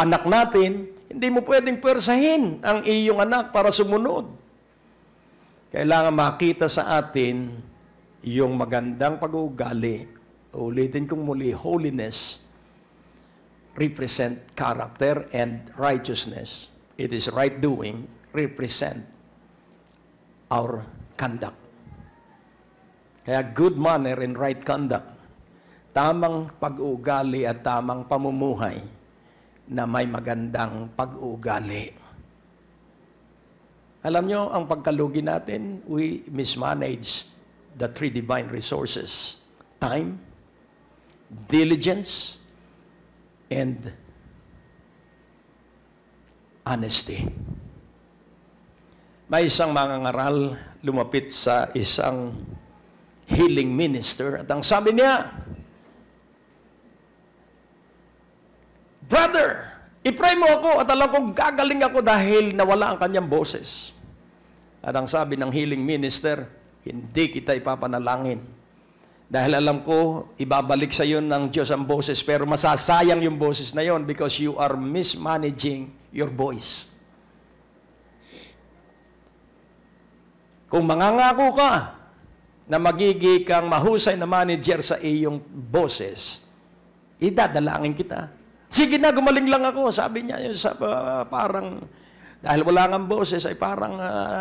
anak natin, hindi mo pwedeng pwersahin ang iyong anak para sumunod. Kailangan makita sa atin yung magandang pag-uugali. Ulitin kong muli, holiness. represent character, and righteousness, it is right doing, represent our conduct. Kaya good manner and right conduct, tamang pag-uugali at tamang pamumuhay na may magandang pag-uugali. Alam nyo, ang pagkalugi natin, we mismanage the three divine resources: time, diligence, and honesty. May isang mangangaral lumapit sa isang healing minister at ang sabi niya, "Brother, i-pray mo ako at alam kong gagaling ako dahil nawala ang kanyang boses." At ang sabi ng healing minister, "Hindi kita ipapanalangin. Dahil alam ko, ibabalik sa iyo ng Diyos ang boses, pero masasayang yung boses na yon because you are mismanaging your voice." Kung mangangako ka na magiging kang mahusay na manager sa iyong boses, idadalangin kita. "Sige na, gumaling lang ako." Sabi niya, parang, dahil wala kang boses, ay parang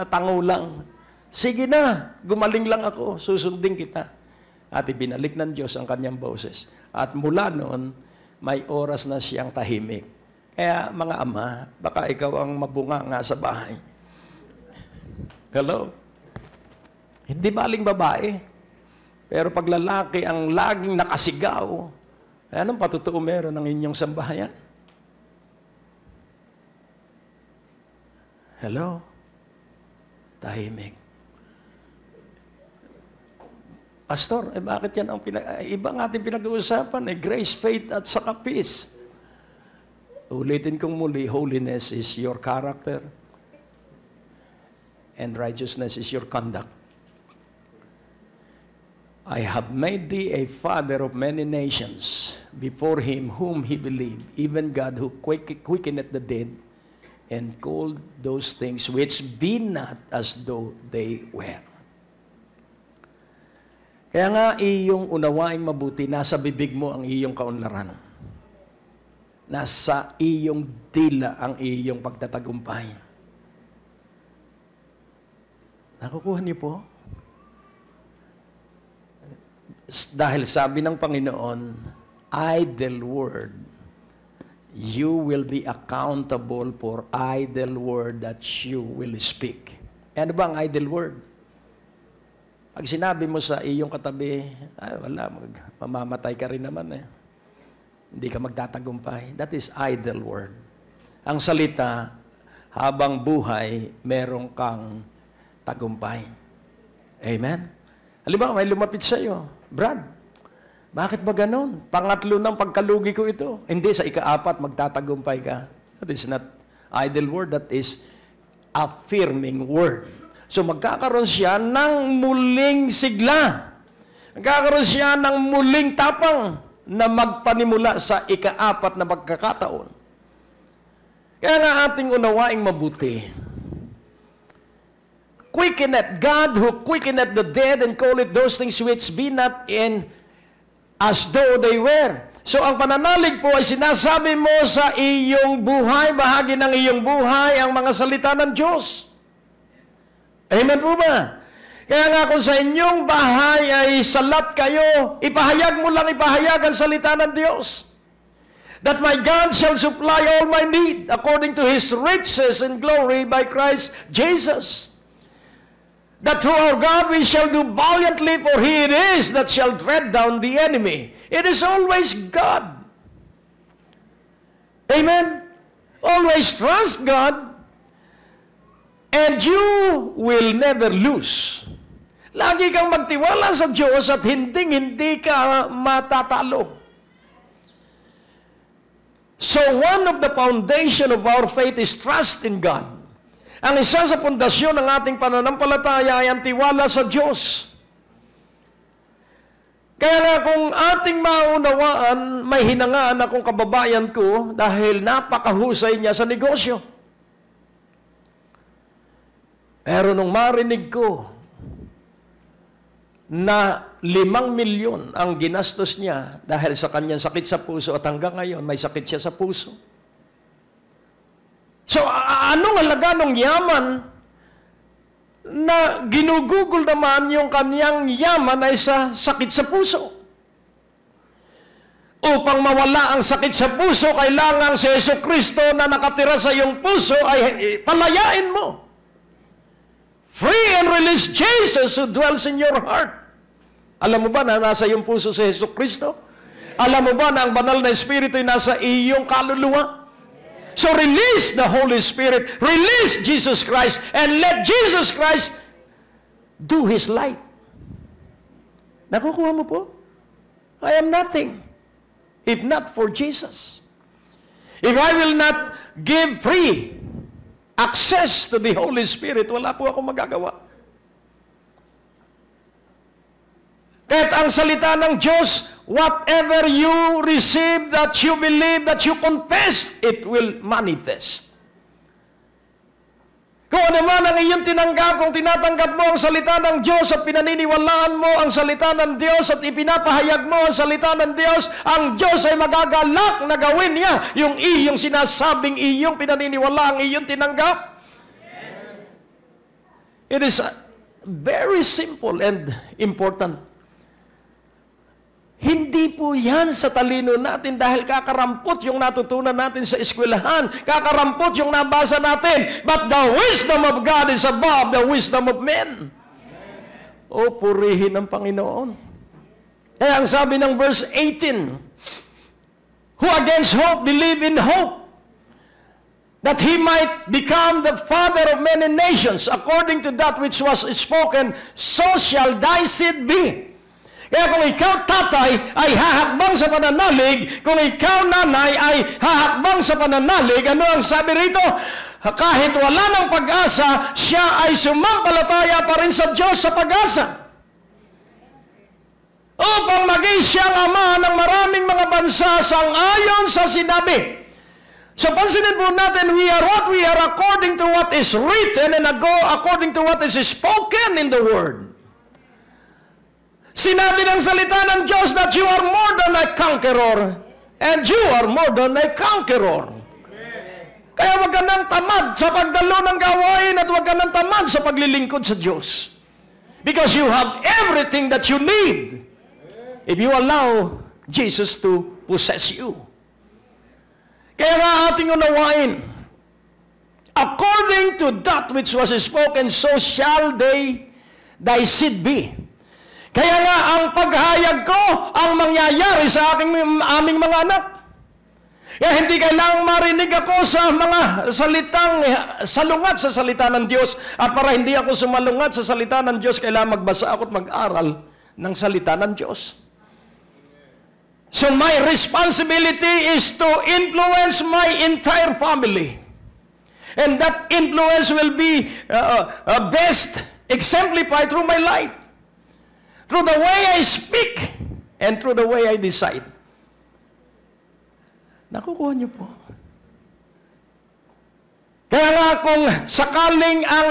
tango lang. "Sige na, gumaling lang ako, susundin kita." At ibinalik ng Diyos ang kanyang boses. At mula noon, may oras na siyang tahimik. Kaya mga ama, baka ikaw ang mabunga nga sa bahay. Hello? Hindi baling babae. Pero pag lalaki ang laging nakasigaw, anong patutuo meron ng inyong sambahayan? Hello? Tahimik. Pastor, bakit yan ang ibang ating pinag-uusapan? Grace, faith, at saka peace. Ulitin kong muli, holiness is your character, and righteousness is your conduct. "I have made thee a father of many nations, before him whom he believed, even God who quickeneth the dead, and called those things which be not as though they were." Kaya nga, iyong unawaing mabuti, nasa bibig mo ang iyong kaunlaran. Nasa iyong dila ang iyong pagtatagumpay. Nakukuha niyo po? Dahil sabi ng Panginoon, idle word, you will be accountable for idle word that you will speak. Ano ba ang idle word? Pag sinabi mo sa iyong katabi, wala, mamamatay ka rin naman eh. Hindi ka magtatagumpay. That is idle word. Ang salita, habang buhay, merong kang tagumpay. Amen? Halimbawa, may lumapit sa iyo, "Brad, bakit ba ganun? Pangatlo ng pagkalugi ko ito." Hindi, sa ika-4 magtatagumpay ka. That is not idle word, that is affirming word. So magkakaroon siya ng muling sigla. Magkakaroon siya ng muling tapang na magpanimula sa ika-4 na pagkakataon. Kaya nga ating unawaing mabuti. Quickeneth, God who quickeneth the dead and calleth those things which be not in as though they were. So ang pananalig po ay sinasabi mo sa iyong buhay, bahagi ng iyong buhay, ang mga salita ng Diyos. Amen po ba? Kaya nga kung sa inyong bahay ay salat kayo, ipahayag mo lang, ipahayag ang salita ng Diyos. That my God shall supply all my need according to His riches and glory by Christ Jesus. That through our God we shall do valiantly, for He it is that shall tread down the enemy. It is always God. Amen? Always trust God, and you will never lose. Lagi kang magtiwala sa Diyos at hindi ka matatalo. So one of the foundation of our faith is trust in God. Ang isa sa pundasyon ng ating pananampalataya ay ang tiwala sa Diyos. Kaya nga kung ating maunawaan, may hinangaan akong kababayan ko dahil napakahusay niya sa negosyo. Pero nung marinig ko na 5 milyon ang ginastos niya dahil sa kanyang sakit sa puso at hanggang ngayon may sakit siya sa puso. So, anong halaga ng yaman na ginugugol naman yung kanyang yaman ay sa sakit sa puso? Upang mawala ang sakit sa puso, kailangan si Jesucristo na nakatira sa iyong puso ay palayain mo. Free and release Jesus who dwells in your heart. Alam mo ba na nasa iyong puso si Jesucristo? Alam mo ba na ang banal na Espiritu ay nasa iyong kaluluwa? So release the Holy Spirit, release Jesus Christ, and let Jesus Christ do His life. Nakukuha mo po? I am nothing if not for Jesus. If I will not give free access to the Holy Spirit, wala po akong magagawa. At ang salita ng Diyos, whatever you receive, that you believe, that you confess, it will manifest. Kung ano man ang iyong tinanggap, kung tinatanggap mo ang salita ng Diyos at pinaniniwalaan mo ang salita ng Diyos at ipinapahayag mo ang salita ng Diyos, ang Diyos ay magagalak na gawin niya yung iyong sinasabing iyong pinaniniwala, ang iyong tinanggap. It is very simple and important. Hindi po yan sa talino natin dahil kakarampot yung natutunan natin sa eskwelahan. Kakarampot yung nabasa natin. But the wisdom of God is above the wisdom of men. O, purihin ng Panginoon. Kaya ang sabi ng verse 18, who against hope believe in hope, that he might become the father of many nations, according to that which was spoken, so shall thy seed be. Kaya kung ikaw, tatay, ay hahakbang sa pananalig, kung ikaw, nanay, ay hahakbang sa pananalig, ano ang sabi rito? Kahit wala ng pag-asa, siya ay sumampalataya pa rin sa Diyos sa pag-asa. Upang maging siyang ama ng maraming mga bansa sang-ayon sa sinabi. So pansinin po natin, we are what we are according to what is written and according to what is spoken in the Word. Sinabi ng salita ng Diyos that you are more than a conqueror and you are more than a conqueror. Kaya wag ka nang tamad sa pagdalo ng gawain at wag ka nang tamad sa paglilingkod sa Diyos. Because you have everything that you need if you allow Jesus to possess you. Kaya nga ating unawain, according to that which was spoken, so shall thy seed be. Kaya nga, ang paghayag ko, ang mangyayari sa aming mga anak. Kaya hindi kailangang marinig ako sa mga salitang salungat sa salita ng Diyos. At para hindi ako sumalungat sa salita ng Diyos, kailangan magbasa ako at mag-aral ng salita ng Diyos. So my responsibility is to influence my entire family. And that influence will be best exemplified through my life. Through the way I speak and through the way I decide. Nakukuha niyo po. Kaya nga kung sakaling ang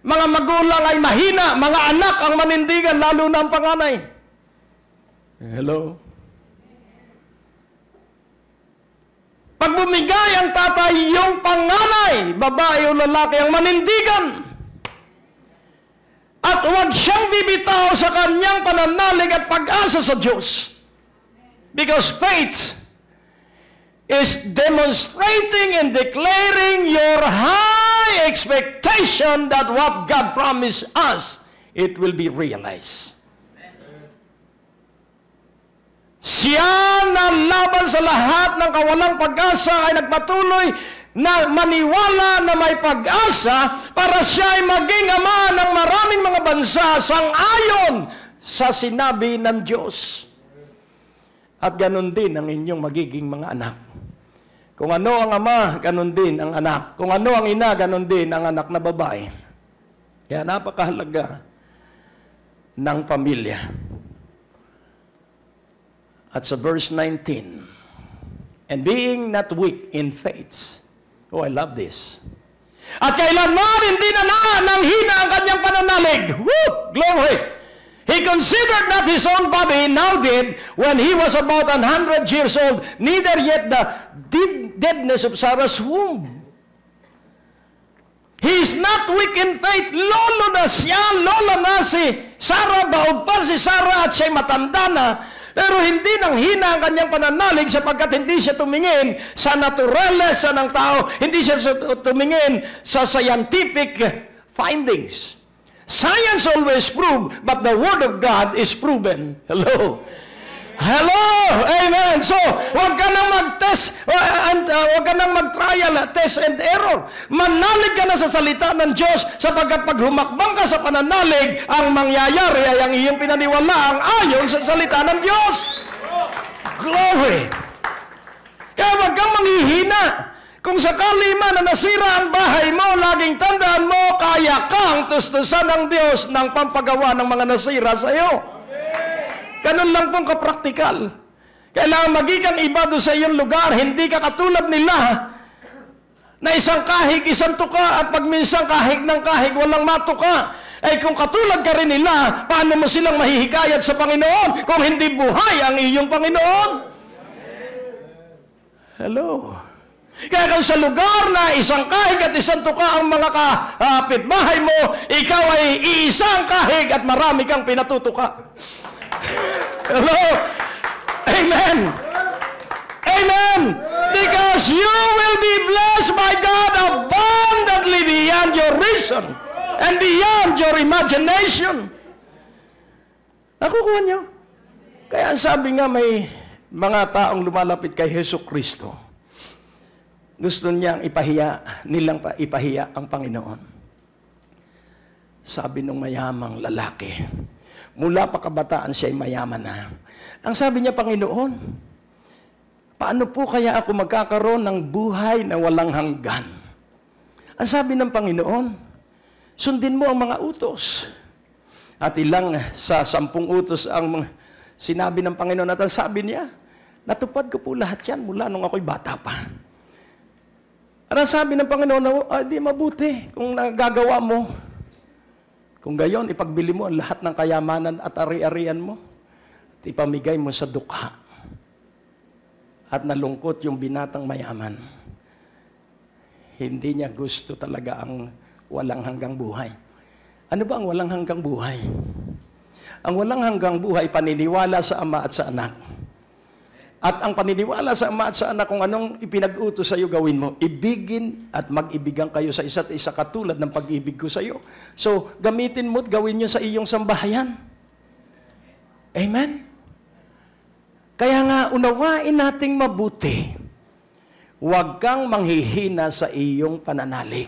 mga magulang ay mahina, mga anak ang manindigan, lalo na ang panganay. Hello? Pag bumigay ang tatay, yung panganay, babae o lalaki ang manindigan. At huwag siyang bibitaw sa kanyang pananalig at pag-asa sa Diyos. Because faith is demonstrating and declaring your high expectation that what God promised us, it will be realized. Siya na laban sa lahat ng kawalang pag-asa ay nagpatuloy na maniwala na may pag-asa para siya ay maging ama ng maraming mga bansa sang-ayon sa sinabi ng Diyos. At ganun din ang inyong magiging mga anak. Kung ano ang ama, ganun din ang anak. Kung ano ang ina, ganun din ang anak na babae. Kaya napakahalaga ng pamilya. At sa verse 19, and being not weak in faith. Oh, I love this. At kailanman hindi na nanghina ang kanyang pananalig. Woo! Glory! He considered not his own body, he now did, when he was about 100 years old, neither yet the deadness of Sarah's womb. He is not weak in faith. Lolo na siya, lola na si Sarah, baog pa si Sarah at siya'y matanda na. Pero hindi nang hina ang kanyang pananalig sapagkat hindi siya tumingin sa naturalesa ng tao, hindi siya tumingin sa scientific findings. Science always proves, but the Word of God is proven. Hello? Hello! Amen! So, huwag ka nang mag-test, huwag ka nang mag-trial, test and error. Manalig ka na sa salita ng Diyos sapagkat pag humakbang ka sa pananalig, ang mangyayari ay ang iyong pinaniwalaang ayon sa salita ng Diyos. Glory! Kaya huwag kang manghihina. Kung sakali man na nasira ang bahay mo, laging tandaan mo, kaya kang tustusan ng Diyos ng pampagawa ng mga nasira sa iyo. Ganun lang pong kapraktikal. Kailangan magiging iba doon sa iyong lugar. Hindi ka katulad nila na isang kahig, isang tuka, at pag minsan kahig ng kahig, walang matuka. Kung katulad ka rin nila, paano mo silang mahihikayat sa Panginoon kung hindi buhay ang iyong Panginoon? Hello? Kaya kung sa lugar na isang kahig at isang tuka ang mga kapitbahay mo, ikaw ay iisang kahig at marami kang pinatutuka. Hello? Amen. Amen. Because you will be blessed by God abundantly beyond your reason and beyond your imagination. Nakukuha niyo? Kaya sabi nga may mga taong lumalapit kay Hesus Kristo. Gusto nilang ipahiya ang Panginoon. Sabi ng mayamang lalaki, mula pa kabataan siya ay mayaman na. Ang sabi niya, Panginoon, paano po kaya ako magkakaroon ng buhay na walang hanggan? Ang sabi ng Panginoon, sundin mo ang mga utos. At ilang sa 10 utos ang sinabi ng Panginoon at ang sabi niya, natupad ko po lahat yan mula nung ako'y bata pa. At ang sabi ng Panginoon, di mabuti kung nagagawa mo. Kung gayon, ipagbili mo ang lahat ng kayamanan at ari-arian mo at ipamigay mo sa dukha. At nalungkot yung binatang mayaman. Hindi niya gusto talaga ang walang hanggang buhay. Ano ba ang walang hanggang buhay? Ang walang hanggang buhay, paniniwala sa Ama at sa Anak. At ang paniniwala sa Ama at sa Anak, kung anong ipinag-utos sa iyo, gawin mo. Ibigin at mag-ibigan kayo sa isa't isa katulad ng pag-ibig ko sa iyo. So, gamitin mo at gawin nyo sa iyong sambahayan. Amen? Kaya nga, unawain nating mabuti. Huwag kang manghihina sa iyong pananalig.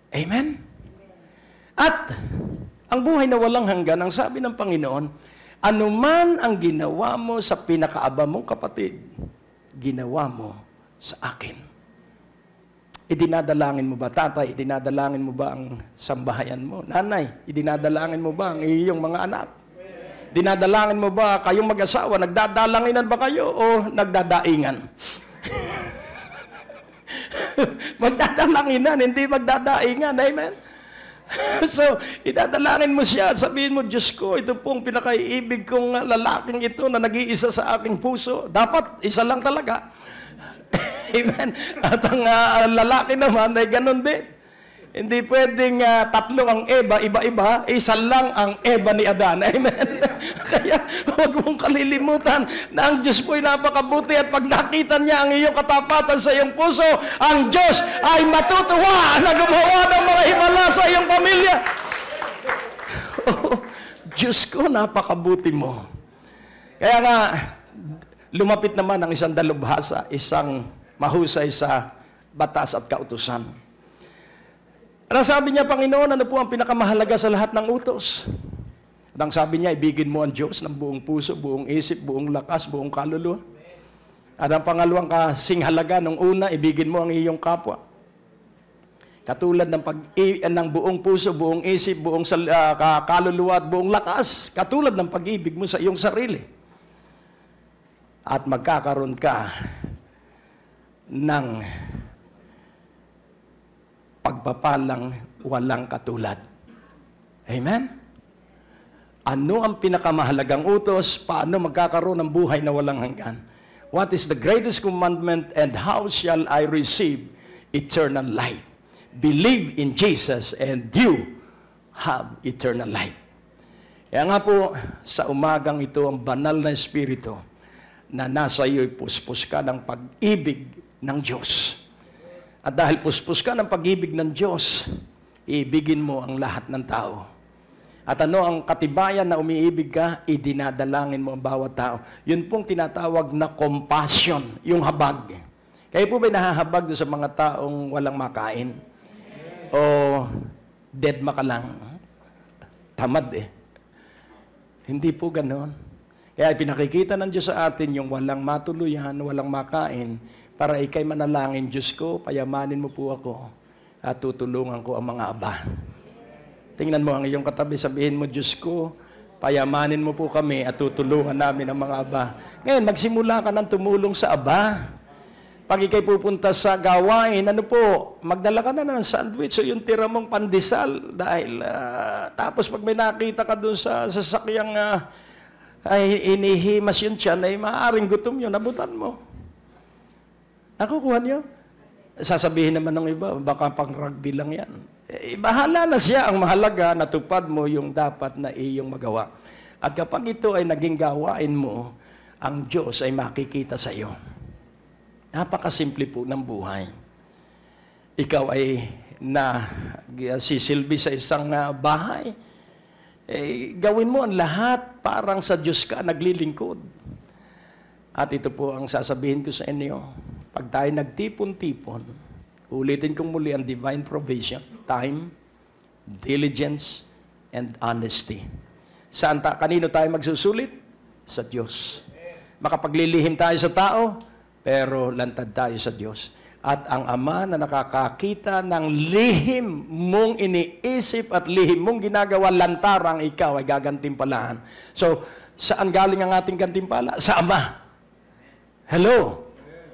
Amen? At, ang buhay na walang hanggan, ang sabi ng Panginoon, anuman ang ginawa mo sa pinakaaba mong kapatid, ginawa mo sa akin. Idinadalangin mo ba, tatay? Idinadalangin mo ba ang sambahayan mo? Nanay, idinadalangin mo ba ang iyong mga anak? Dinadalangin mo ba kayong mag-asawa? Nagdadalanginan ba kayo o nagdadaingan? Magdadalanginan, hindi magdadaingan. Amen? So, idadalangin mo siya at sabihin mo, Diyos ko, ito pong pinakaiibig kong lalaking ito na nag-iisa sa aking puso. Dapat, isa lang talaga. Amen. At ang lalaki naman ay ganun din. Hindi pwedeng tatlo ang Eva, iba-iba, isa lang ang Eva ni Adan. Amen. Kaya huwag mong kalilimutan na ang Diyos po'y napakabuti at pag nakita niya ang iyong katapatan sa iyong puso, ang Diyos ay matutuwa na gumawa ng mga himala sa iyong pamilya. Oh, Diyos ko, napakabuti mo. Kaya nga, lumapit naman ang isang dalubhasa, isang mahusay sa batas at kautusan. Ang sabi niya, Panginoon, ano po ang pinakamahalaga sa lahat ng utos? At ang sabi niya, ibigin mo ang Diyos ng buong puso, buong isip, buong lakas, buong kaluluwa. At ang pangalawang kasinghalaga, nung una, ibigin mo ang iyong kapwa. Katulad ng buong puso, buong isip, buong kaluluwa at buong lakas, katulad ng pag-ibig mo sa iyong sarili. At magkakaroon ka ng pagpapalang walang katulad. Amen? Ano ang pinakamahalagang utos? Paano magkakaroon ng buhay na walang hanggan? What is the greatest commandment and how shall I receive eternal life? Believe in Jesus and you have eternal life. Kaya nga po, sa umagang ito, ang banal na Espiritu na nasa iyo'y puspos ka ng pag-ibig ng Diyos. At dahil puspos ka ng pag-ibig ng Diyos, iibigin mo ang lahat ng tao. At ano ang katibayan na umiibig ka, idinadalangin mo ang bawat tao. Yun pong tinatawag na compassion, yung habag. Kayo po ba'y nahahabag doon sa mga taong walang makain? O dead ka lang? Tamad eh. Hindi po ganon. Kaya pinakikita ng Diyos sa atin yung walang matuluyan, walang makain, para ikay manalangin, Diyos ko, payamanin mo po ako at tutulungan ko ang mga aba. Tingnan mo ang iyong katabi, sabihin mo, Diyos ko, payamanin mo po kami at tutulungan namin ang mga aba. Ngayon, magsimula ka ng tumulong sa aba. Pag ikay pupunta sa gawain, ano po, magdala ka na ng sandwich o yung tira mong pandesal dahil tapos pag may nakita ka dun sa sasakyang ay inihimas yung tiyan, ay maaaring gutom yun, nabutan mo. Nakukuha niyo? Sasabihin naman ng iba, baka pang rugby lang yan. Bahala na siya, ang mahalaga, natupad mo yung dapat na iyong magawa. At kapag ito ay naging gawain mo, ang Diyos ay makikita sa iyo. Napakasimple po ng buhay. Ikaw ay sisilbi sa isang bahay. Gawin mo ang lahat parang sa Diyos ka naglilingkod. At ito po ang sasabihin ko sa inyo. Pag tayo nagtipon-tipon, ulitin kong muli ang divine provision, time, diligence, and honesty. Kanino tayo magsusulit? Sa Diyos. Makapaglilihim tayo sa tao, pero lantad tayo sa Diyos. At ang Ama na nakakakita ng lihim mong iniisip at lihim mong ginagawa, lantarang ikaw ay gagantimpalaan. So, saan galing ang ating gantimpala? Sa Ama. Hello?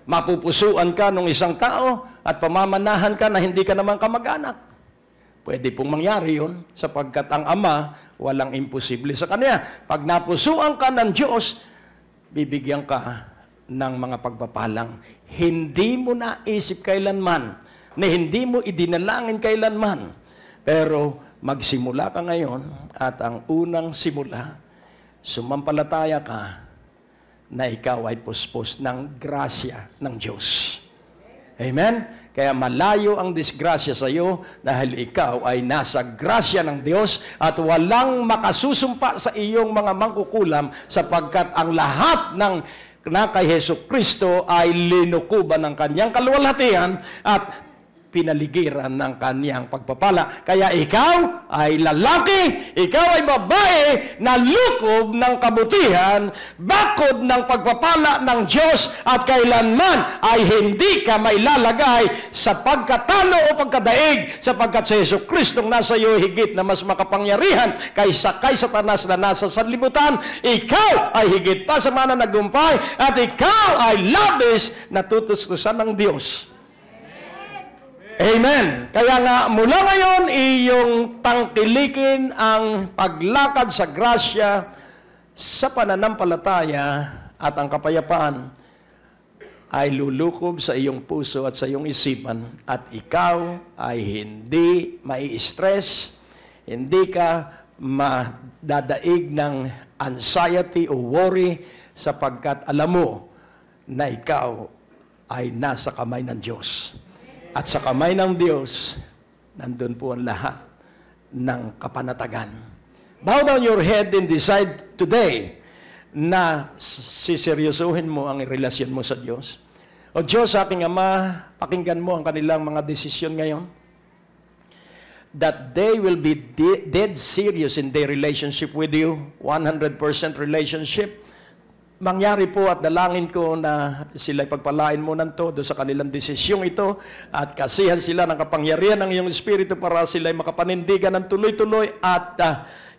Mapupusuan ka ng isang tao at pamamanahan ka na hindi ka naman kamag-anak. Pwede pong mangyari yun sapagkat ang Ama walang imposible sa Kanya. Pag napusuan ka ng Diyos, bibigyan ka ng mga pagpapalang. Hindi mo naisip kailanman, na hindi mo idinalangin kailanman. Pero magsimula ka ngayon at ang unang simula, sumampalataya ka na ikaw ay puspos ng grasya ng Diyos. Amen? Kaya malayo ang disgrasya sa iyo dahil ikaw ay nasa grasya ng Diyos at walang makasusumpa sa iyong mga mangkukulam sapagkat ang lahat ng na kay Jesucristo ay linukuban ng kanyang kaluwalhatian at pinaligiran ng kanyang pagpapala. Kaya ikaw ay lalaki, ikaw ay babae na lukob ng kabutihan, bakod ng pagpapala ng Diyos at kailanman ay hindi ka mailalagay sa pagkatalo o pagkadaig sapagkat si Jesucristo nasa iyo higit na mas makapangyarihan kaysa kay Satanas na nasa sanlibutan. Ikaw ay higit pa sa mananagumpay at ikaw ay labis na tutustusan ng Diyos. Amen. Kaya nga, mula ngayon, iyong tangkilikin ang paglakad sa grasya, sa pananampalataya, at ang kapayapaan ay lulukob sa iyong puso at sa iyong isipan. At ikaw ay hindi mai-stress, hindi ka madadaig ng anxiety o worry, sapagkat alam mo na ikaw ay nasa kamay ng Diyos. At sa kamay ng Diyos, nandun po ang lahat ng kapanatagan. Bow down your head and decide today na siseryosohin mo ang relasyon mo sa Diyos. O Diyos, aking Ama, pakinggan mo ang kanilang mga desisyon ngayon. That they will be dead serious in their relationship with you, 100% relationship. Mangyari po at dalangin ko na sila'y pagpalain mo ng todo sa kanilang desisyong ito at kasihan sila ng kapangyarihan ng iyong Espiritu para sila'y makapanindigan ng tuloy-tuloy at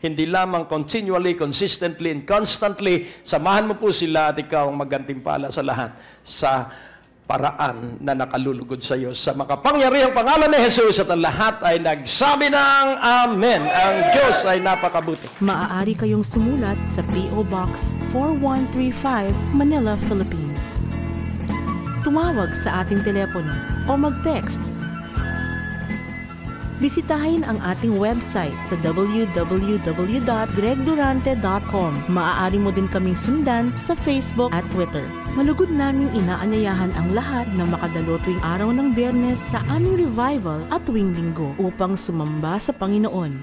hindi lamang continually, consistently, and constantly. Samahan mo po sila at ikaw ang maggantimpala sa lahat. Sa paraan na nakalulugod sa iyo. Sa makapangyarihang pangalan ni Jesus at ang lahat ay nagsabi ng Amen. Ang Diyos ay napakabuti. Maaari kayong sumulat sa P.O. Box 4135, Manila, Philippines. Tumawag sa ating telepono o mag-text. Bisitahin ang ating website sa www.gregdurante.com. Maaari mo din kaming sundan sa Facebook at Twitter. Malugod naming inaanyayahan ang lahat na makadalo tuwing araw ng Biyernes sa aming revival at tuwing Linggo upang sumamba sa Panginoon.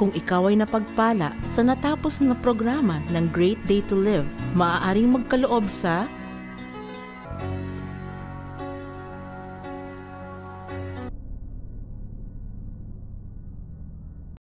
Kung ikaw ay napagpala sa natapos na programa ng Great Day to Live, maaaring magkaloob sa